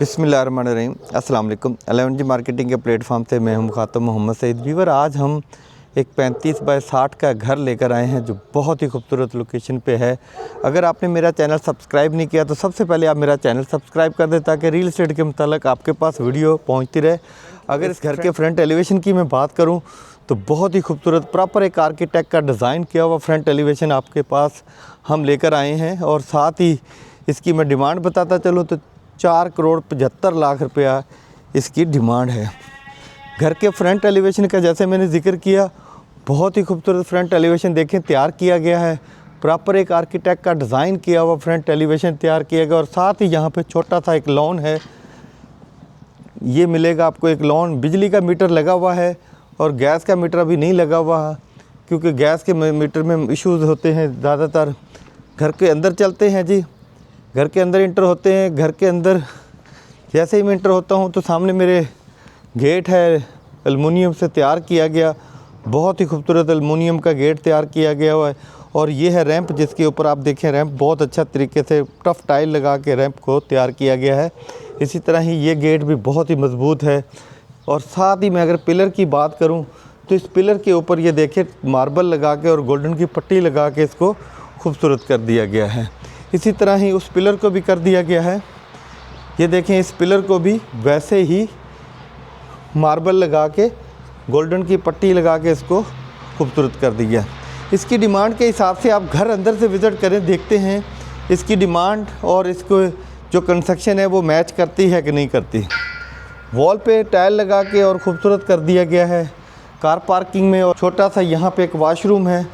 बिस्मिल्लाहिर्रहमानिर्रहीम अस्सलाम वालेकुम। 11G मार्केटिंग के प्लेटफॉर्म से मैं हूं मुखातब मोहम्मद सईद। व्यूअर, आज हम एक 35 बाय 60 का घर लेकर आए हैं जो बहुत ही खूबसूरत लोकेशन पे है। अगर आपने मेरा चैनल सब्सक्राइब नहीं किया तो सबसे पहले आप मेरा चैनल सब्सक्राइब कर दें ताकि रियल एस्टेट के मुताल्लिक आपके पास वीडियो पहुँचती रहे। अगर इस घर के फ्रंट एलिवेशन की मैं बात करूँ तो बहुत ही खूबसूरत प्रॉपर एक आर्किटेक्ट का डिज़ाइन किया हुआ फ्रंट एलिवेशन आपके पास हम लेकर आए हैं। और साथ ही इसकी मैं डिमांड बताता चलूँ तो 4,75,00,000 रुपया इसकी डिमांड है। घर के फ्रंट एलिवेशन का जैसे मैंने जिक्र किया, बहुत ही खूबसूरत फ्रंट एलिवेशन देखें तैयार किया गया है। प्रॉपर एक आर्किटेक्ट का डिज़ाइन किया हुआ फ्रंट एलिवेशन तैयार किया गया। और साथ ही यहाँ पे छोटा सा एक लॉन है, ये मिलेगा आपको एक लॉन। बिजली का मीटर लगा हुआ है और गैस का मीटर अभी नहीं लगा हुआ है क्योंकि गैस के मीटर में इश्यूज़ होते हैं ज़्यादातर। घर के अंदर चलते हैं जी, घर के अंदर इंटर होते हैं। घर के अंदर जैसे ही मैं इंटर होता हूं तो सामने मेरे गेट है, एल्युमिनियम से तैयार किया गया। बहुत ही खूबसूरत एल्युमिनियम का गेट तैयार किया गया हुआ है। और ये है रैंप, जिसके ऊपर आप देखें रैंप बहुत अच्छा तरीके से टफ टाइल लगा के रैंप को तैयार किया गया है। इसी तरह ही ये गेट भी बहुत ही मजबूत है। और साथ ही मैं अगर पिलर की बात करूँ तो इस पिलर के ऊपर ये देखें मार्बल लगा के और गोल्डन की पट्टी लगा के इसको खूबसूरत कर दिया गया है। इसी तरह ही उस पिलर को भी कर दिया गया है। ये देखें, इस पिलर को भी वैसे ही मार्बल लगा के गोल्डन की पट्टी लगा के इसको खूबसूरत कर दिया। इसकी डिमांड के हिसाब से आप घर अंदर से विज़िट करें, देखते हैं इसकी डिमांड और इसको जो कंस्ट्रक्शन है वो मैच करती है कि नहीं करती। वॉल पे टाइल लगा के और ख़ूबसूरत कर दिया गया है कार पार्किंग में। और छोटा सा यहाँ पे एक वाशरूम है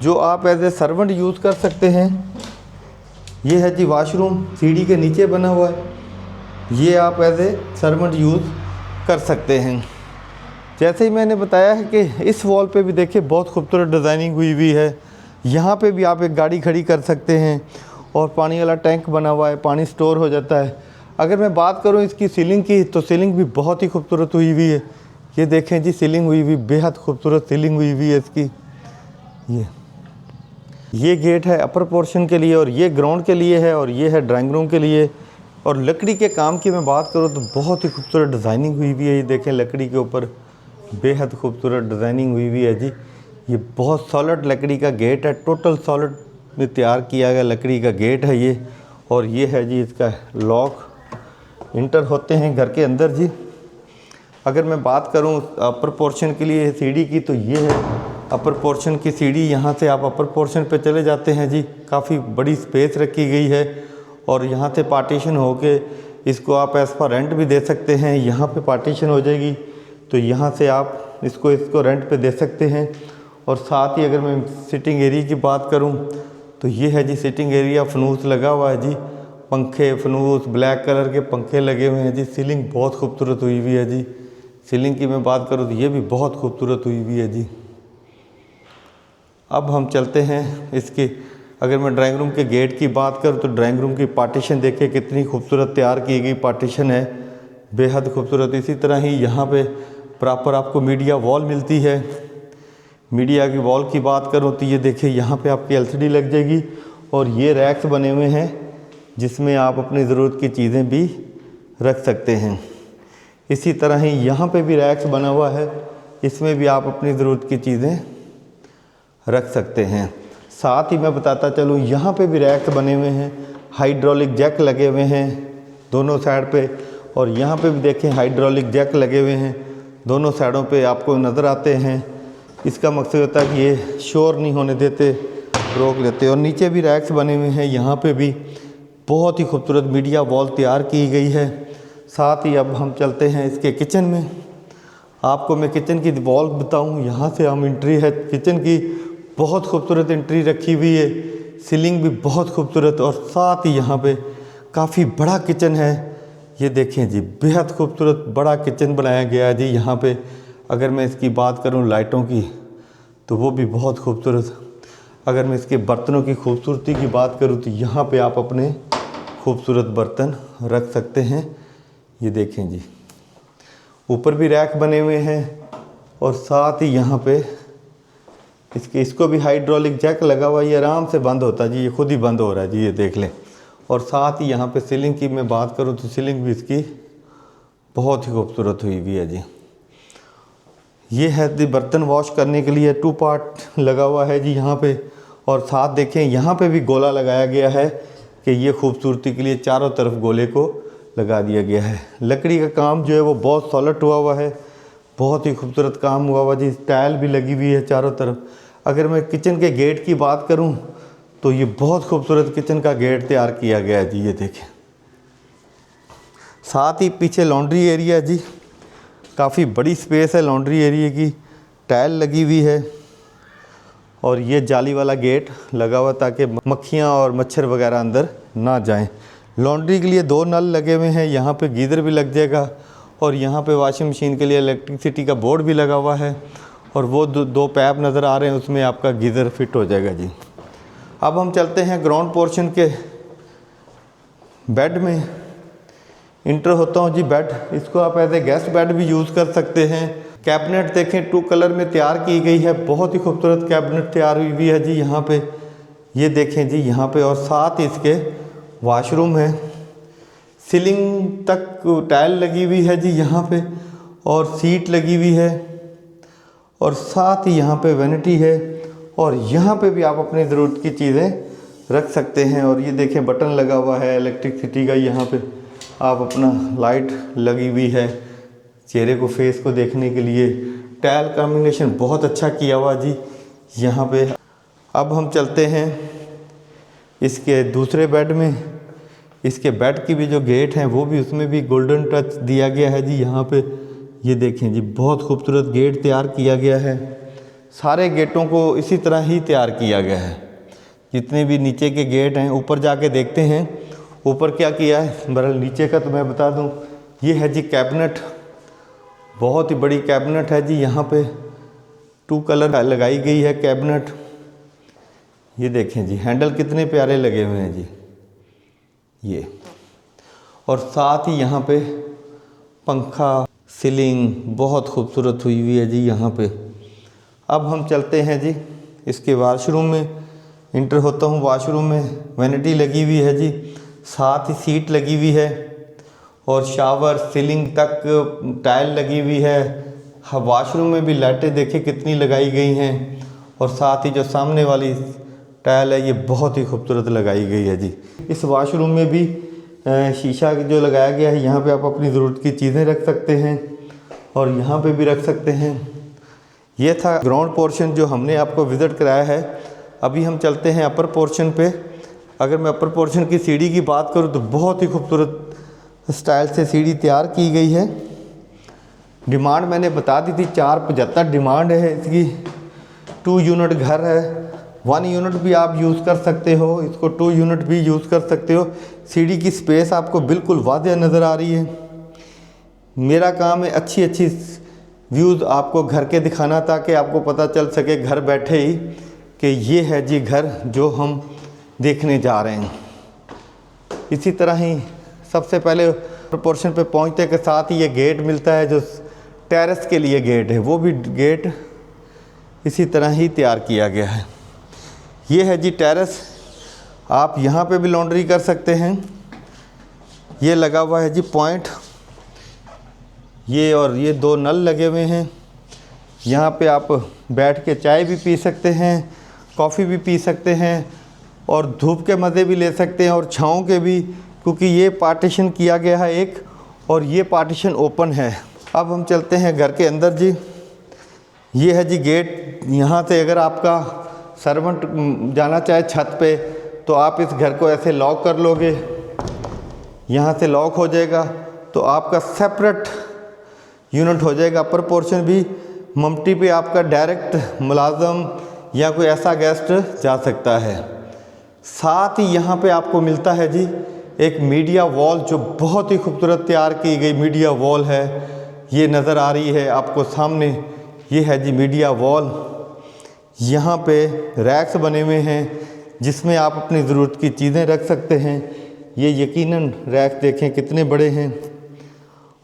जो आप एज ए सर्वेंट यूज़ कर सकते हैं। ये है जी वाशरूम, सीढ़ी के नीचे बना हुआ है। ये आप एज ए सर्वेंट यूज़ कर सकते हैं। जैसे ही मैंने बताया है कि इस वॉल पे भी देखिए बहुत खूबसूरत डिज़ाइनिंग हुई हुई है। यहाँ पे भी आप एक गाड़ी खड़ी कर सकते हैं और पानी वाला टैंक बना हुआ है, पानी स्टोर हो जाता है। अगर मैं बात करूँ इसकी सीलिंग की तो सीलिंग भी बहुत ही खूबसूरत हुई हुई है। ये देखें जी, सीलिंग हुई हुई, बेहद खूबसूरत सीलिंग हुई हुई है इसकी। ये गेट है अपर पोर्शन के लिए और ये ग्राउंड के लिए है और ये है ड्राइंग रूम के लिए। और लकड़ी के काम की मैं बात करूँ तो बहुत ही खूबसूरत डिज़ाइनिंग हुई हुई है। ये देखें लकड़ी के ऊपर बेहद खूबसूरत डिज़ाइनिंग हुई हुई है जी। ये बहुत सॉलिड लकड़ी का गेट है, टोटल सॉलिड में तैयार किया गया लकड़ी का गेट है ये। और ये है जी इसका लॉक, इंटर होते हैं घर के अंदर जी। अगर मैं बात करूँ अपर पोर्शन के लिए सीढ़ी की तो ये है अपर पोर्शन की सीढ़ी। यहाँ से आप अपर पोर्शन पे चले जाते हैं जी। काफ़ी बड़ी स्पेस रखी गई है और यहाँ से पार्टीशन होके इसको आप एज पर रेंट भी दे सकते हैं। यहाँ पे पार्टीशन हो जाएगी तो यहाँ से आप इसको रेंट पे दे सकते हैं। और साथ ही अगर मैं सिटिंग एरिया की बात करूँ तो ये है जी सिटिंग एरिया, फनूस लगा हुआ है जी, पंखे फनूस ब्लैक कलर के पंखे लगे हुए हैं जी। सीलिंग बहुत खूबसूरत हुई हुई है जी। सीलिंग की मैं बात करूँ तो ये भी बहुत खूबसूरत हुई हुई है जी। अब हम चलते हैं इसके, अगर मैं ड्राइंग रूम के गेट की बात करूं तो ड्राइंग रूम की पार्टीशन देखिए कितनी खूबसूरत तैयार की गई पार्टीशन है, बेहद खूबसूरत। इसी तरह ही यहाँ पे प्रॉपर आपको मीडिया वॉल मिलती है। मीडिया की वॉल की बात करूं तो ये देखिए यहाँ पे आपकी एलसीडी लग जाएगी और ये रैक्स बने हुए हैं जिसमें आप अपनी ज़रूरत की चीज़ें भी रख सकते हैं। इसी तरह ही यहाँ पे भी रैक्स बना हुआ है, इसमें भी आप अपनी ज़रूरत की चीज़ें रख सकते हैं। साथ ही मैं बताता चलूँ यहाँ पे भी रैक्स बने हुए हैं, हाइड्रोलिक जैक लगे हुए हैं दोनों साइड पे। और यहाँ पे भी देखें हाइड्रोलिक जैक लगे हुए हैं दोनों साइडों पे आपको नज़र आते हैं। इसका मकसद होता है कि ये शोर नहीं होने देते, रोक लेते। और नीचे भी रैक्स बने हुए हैं, यहाँ पे भी बहुत ही खूबसूरत मीडिया वॉल तैयार की गई है। साथ ही अब हम चलते हैं इसके किचन में। आपको मैं किचन की वॉल बताऊँ, यहाँ से हम एंट्री है किचन की, बहुत खूबसूरत एंट्री रखी हुई है। सीलिंग भी बहुत खूबसूरत और साथ ही यहाँ पे काफ़ी बड़ा किचन है। ये देखें जी, बेहद खूबसूरत बड़ा किचन बनाया गया है जी। यहाँ पे अगर मैं इसकी बात करूँ लाइटों की तो वो भी बहुत खूबसूरत। अगर मैं इसके बर्तनों की खूबसूरती की बात करूँ तो यहाँ पे आप अपने खूबसूरत बर्तन रख सकते हैं। ये देखें जी, ऊपर भी रैक बने हुए हैं और साथ ही यहाँ पे इसको भी हाइड्रोलिक जैक लगा हुआ है। ये आराम से बंद होता है जी, ये खुद ही बंद हो रहा है जी, ये देख लें। और साथ ही यहाँ पे सीलिंग की मैं बात करूँ तो सीलिंग भी इसकी बहुत ही खूबसूरत हुई हुई है जी। ये है जी बर्तन वॉश करने के लिए 2 पार्ट लगा हुआ है जी यहाँ पे। और साथ देखें यहाँ पे भी गोला लगाया गया है कि ये खूबसूरती के लिए चारों तरफ गोले को लगा दिया गया है। लकड़ी का काम जो है वो बहुत सॉलिड हुआ है, बहुत ही खूबसूरत काम हुआ जी। टाइल भी लगी हुई है चारों तरफ। अगर मैं किचन के गेट की बात करूं तो ये बहुत खूबसूरत किचन का गेट तैयार किया गया है जी। ये देखें, साथ ही पीछे लॉन्ड्री एरिया है जी, काफ़ी बड़ी स्पेस है लॉन्ड्री एरिया की। टाइल लगी हुई है और ये जाली वाला गेट लगा हुआ ताकि मक्खियाँ और मच्छर वगैरह अंदर ना जाएं। लॉन्ड्री के लिए 2 नल लगे हुए हैं, यहाँ पे गीज़र भी लग जाएगा और यहाँ पे वॉशिंग मशीन के लिए इलेक्ट्रिसिटी का बोर्ड भी लगा हुआ है और वो 2 पैप नज़र आ रहे हैं, उसमें आपका गीज़र फिट हो जाएगा जी। अब हम चलते हैं ग्राउंड पोर्शन के बेड में। इंटर होता हूँ जी बेड। इसको आप एज ए गेस्ट बेड भी यूज़ कर सकते हैं। कैबिनेट देखें 2 कलर में तैयार की गई है, बहुत ही खूबसूरत कैबिनेट तैयार हुई हुई है जी यहाँ पे। ये देखें जी यहाँ पे, और साथ ही इसके वॉशरूम है। सीलिंग तक टाइल लगी हुई है जी यहाँ पे और सीट लगी हुई है और साथ ही यहाँ पे वैनिटी है और यहाँ पे भी आप अपनी ज़रूरत की चीज़ें रख सकते हैं। और ये देखें बटन लगा हुआ है इलेक्ट्रिसिटी का, यहाँ पे आप अपना लाइट लगी हुई है चेहरे को, फेस को देखने के लिए। टाइल कॉम्बिनेशन बहुत अच्छा किया हुआ जी यहाँ पे। अब हम चलते हैं इसके दूसरे बेड में। इसके बेड की भी जो गेट हैं वो भी, उसमें भी गोल्डन टच दिया गया है जी यहाँ पे। ये देखें जी, बहुत खूबसूरत गेट तैयार किया गया है। सारे गेटों को इसी तरह ही तैयार किया गया है, जितने भी नीचे के गेट हैं। ऊपर जाके देखते हैं ऊपर क्या किया है। बहरहाल नीचे का तो मैं बता दूं, ये है जी कैबिनेट, बहुत ही बड़ी कैबिनेट है जी यहाँ पे। 2 कलर लगाई गई है कैबिनेट। ये देखें जी, हैंडल कितने प्यारे लगे हुए हैं जी ये। और साथ ही यहाँ पे पंखा, सीलिंग बहुत खूबसूरत हुई हुई है जी यहाँ पे। अब हम चलते हैं जी इसके वॉशरूम में। इंटर होता हूँ वॉशरूम में। वैनिटी लगी हुई है जी, साथ ही सीट लगी हुई है और शावर, सीलिंग तक टाइल लगी हुई है। वॉशरूम में भी लाइटें देखें कितनी लगाई गई हैं और साथ ही जो सामने वाली टाइल है ये बहुत ही खूबसूरत लगाई गई है जी। इस वॉशरूम में भी शीशा जो लगाया गया है, यहाँ पे आप अपनी ज़रूरत की चीज़ें रख सकते हैं और यहाँ पे भी रख सकते हैं। ये था ग्राउंड पोर्शन जो हमने आपको विज़िट कराया है। अभी हम चलते हैं अपर पोर्शन पे। अगर मैं अपर पोर्शन की सीढ़ी की बात करूँ तो बहुत ही खूबसूरत स्टाइल से सीढ़ी तैयार की गई है। डिमांड मैंने बता दी थी, 475 डिमांड है इसकी। 2 यूनिट घर है, 1 यूनिट भी आप यूज़ कर सकते हो, इसको 2 यूनिट भी यूज़ कर सकते हो। सीढ़ी की स्पेस आपको बिल्कुल वाज़ेह नज़र आ रही है। मेरा काम है अच्छी अच्छी व्यूज़ आपको घर के दिखाना, ताकि आपको पता चल सके घर बैठे ही कि ये है जी घर जो हम देखने जा रहे हैं। इसी तरह ही सबसे पहले प्रोपोर्शन पे पहुंचने के साथ ही ये गेट मिलता है जो टेरेस के लिए गेट है, वो भी गेट इसी तरह ही तैयार किया गया है। ये है जी टेरेस, आप यहाँ पे भी लॉन्ड्री कर सकते हैं। ये लगा हुआ है जी पॉइंट, ये और ये 2 नल लगे हुए हैं। यहाँ पे आप बैठ के चाय भी पी सकते हैं, कॉफ़ी भी पी सकते हैं और धूप के मज़े भी ले सकते हैं और छाँव के भी, क्योंकि ये पार्टीशन किया गया है एक और ये पार्टीशन ओपन है। अब हम चलते हैं घर के अंदर जी। ये है जी गेट। यहाँ से अगर आपका सर्वेंट जाना चाहे छत पे तो आप इस घर को ऐसे लॉक कर लोगे, यहाँ से लॉक हो जाएगा तो आपका सेपरेट यूनिट हो जाएगा। अपर पोर्शन भी ममटी पे आपका डायरेक्ट मुलाजम या कोई ऐसा गेस्ट जा सकता है। साथ ही यहाँ पे आपको मिलता है जी एक मीडिया वॉल जो बहुत ही खूबसूरत तैयार की गई मीडिया वॉल है। ये नज़र आ रही है आपको सामने, ये है जी मीडिया वॉल। यहाँ पे रैक्स बने हुए हैं जिसमें आप अपनी ज़रूरत की चीज़ें रख सकते हैं। ये यकीनन रैक देखें कितने बड़े हैं।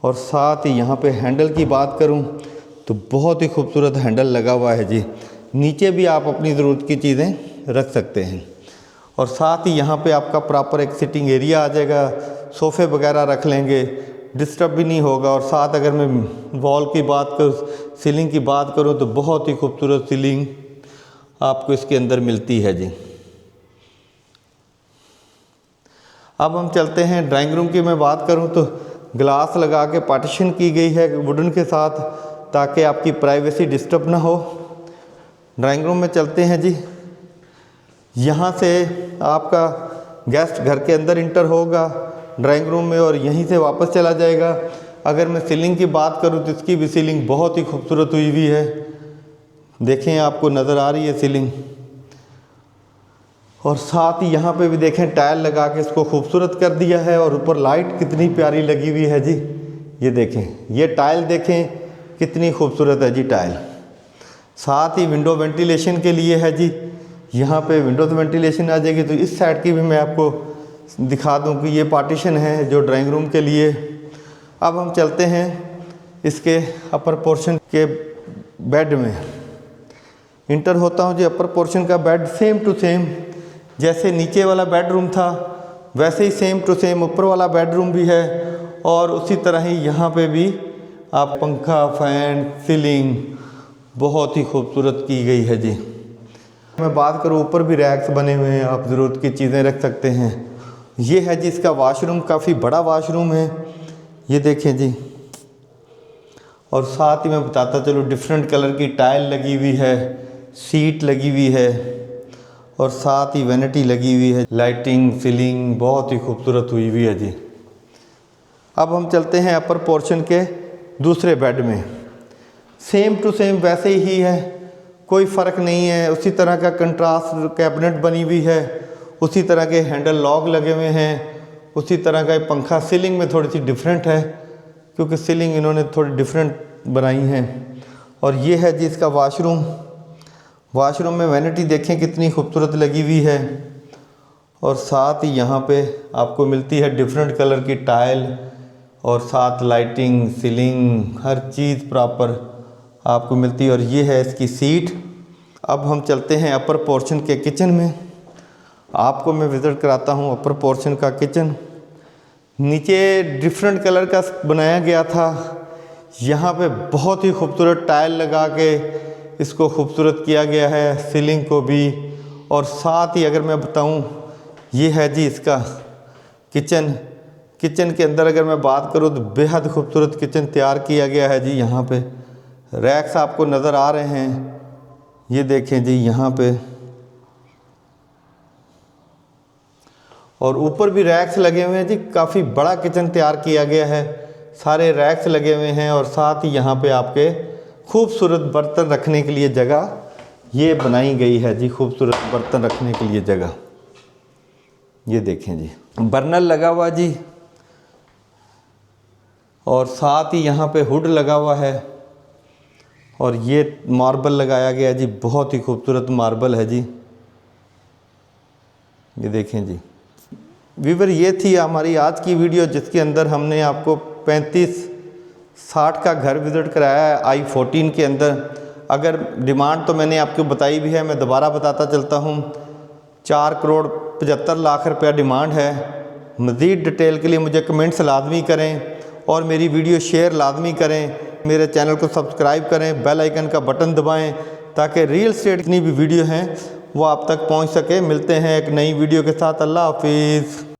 और साथ ही यहाँ पे हैंडल की बात करूँ तो बहुत ही खूबसूरत हैंडल लगा हुआ है जी। नीचे भी आप अपनी ज़रूरत की चीज़ें रख सकते हैं। और साथ ही यहाँ पे आपका प्रॉपर एक सिटिंग एरिया आ जाएगा, सोफ़े वगैरह रख लेंगे, डिस्टर्ब भी नहीं होगा। और साथ अगर मैं वॉल की बात करूँ, सीलिंग की बात करूँ तो बहुत ही खूबसूरत सीलिंग आपको इसके अंदर मिलती है जी। अब हम चलते हैं ड्राइंग रूम की मैं बात करूं तो ग्लास लगा के पार्टीशन की गई है वुडन के साथ, ताकि आपकी प्राइवेसी डिस्टर्ब ना हो। ड्राइंग रूम में चलते हैं जी। यहाँ से आपका गेस्ट घर के अंदर इंटर होगा ड्राइंग रूम में और यहीं से वापस चला जाएगा। अगर मैं सीलिंग की बात करूं तो इसकी भी सीलिंग बहुत ही खूबसूरत हुई हुई है। देखें, आपको नज़र आ रही है सीलिंग। और साथ ही यहाँ पे भी देखें टाइल लगा के इसको खूबसूरत कर दिया है। और ऊपर लाइट कितनी प्यारी लगी हुई है जी। ये देखें, ये टाइल देखें कितनी खूबसूरत है जी टाइल। साथ ही विंडो वेंटिलेशन के लिए है जी। यहाँ पे विंडोज वेंटिलेशन आ जाएगी। तो इस साइड की भी मैं आपको दिखा दूँ कि ये पार्टीशन है जो ड्राइंग रूम के लिए। अब हम चलते हैं इसके अपर पोर्शन के बेड में। इंटर होता हूँ जी। अपर पोर्शन का बेड सेम टू सेम जैसे नीचे वाला बेडरूम था वैसे ही सेम टू सेम ऊपर वाला बेडरूम भी है। और उसी तरह ही यहाँ पे भी आप पंखा, फैन, सीलिंग बहुत ही खूबसूरत की गई है जी। मैं बात करूँ, ऊपर भी रैक्स बने हुए हैं, आप ज़रूरत की चीज़ें रख सकते हैं। ये है जी इसका वॉशरूम, काफ़ी बड़ा वॉशरूम है, ये देखें जी। और साथ ही मैं बताता चलूँ, डिफरेंट कलर की टाइल लगी हुई है, सीट लगी हुई है और साथ ही वैनिटी लगी हुई है। लाइटिंग, सीलिंग बहुत ही खूबसूरत हुई हुई है जी। अब हम चलते हैं अपर पोर्शन के दूसरे बेड में। सेम टू सेम वैसे ही है, कोई फ़र्क नहीं है। उसी तरह का कंट्रास्ट कैबिनेट बनी हुई है, उसी तरह के हैंडल लॉक लगे हुए हैं, उसी तरह का पंखा। सीलिंग में थोड़ी सी डिफरेंट है क्योंकि सीलिंग इन्होंने थोड़ी डिफरेंट बनाई है। और ये है जी इसका वॉशरूम। वॉशरूम में वैनिटी देखें कितनी खूबसूरत लगी हुई है। और साथ ही यहाँ पे आपको मिलती है डिफरेंट कलर की टाइल और साथ लाइटिंग, सीलिंग, हर चीज़ प्रॉपर आपको मिलती है। और ये है इसकी सीट। अब हम चलते हैं अपर पोर्शन के किचन में। आपको मैं विज़िट कराता हूँ अपर पोर्शन का किचन। नीचे डिफरेंट कलर का बनाया गया था, यहाँ पे बहुत ही खूबसूरत टाइल लगा के इसको खूबसूरत किया गया है, सीलिंग को भी। और साथ ही अगर मैं बताऊं, ये है जी इसका किचन। किचन के अंदर अगर मैं बात करूं तो बेहद खूबसूरत किचन तैयार किया गया है जी। यहाँ पे रैक्स आपको नज़र आ रहे हैं, ये देखें जी यहाँ पे। और ऊपर भी रैक्स लगे हुए हैं जी। काफ़ी बड़ा किचन तैयार किया गया है, सारे रैक्स लगे हुए हैं। और साथ ही यहाँ पे आपके खूबसूरत बर्तन रखने के लिए जगह ये बनाई गई है जी। खूबसूरत बर्तन रखने के लिए जगह, ये देखें जी। बर्नर लगा हुआ जी। और साथ ही यहाँ पे हुड लगा हुआ है। और ये मार्बल लगाया गया जी, बहुत ही खूबसूरत मार्बल है जी, ये देखें जी। व्यूअर, ये थी हमारी आज की वीडियो जिसके अंदर हमने आपको 35-60 का घर विज़िट कराया है I-14 के अंदर। अगर डिमांड तो मैंने आपको बताई भी है, मैं दोबारा बताता चलता हूँ। 4,75,00,000 रुपया डिमांड है। मज़ीद डिटेल के लिए मुझे कमेंट्स लाजमी करें और मेरी वीडियो शेयर लाजमी करें। मेरे चैनल को सब्सक्राइब करें, बेल आइकन का बटन दबाएं ताकि रियल एस्टेट जितनी भी वीडियो हैं वो आप तक पहुंच सके। मिलते हैं एक नई वीडियो के साथ। अल्लाह हाफिज़।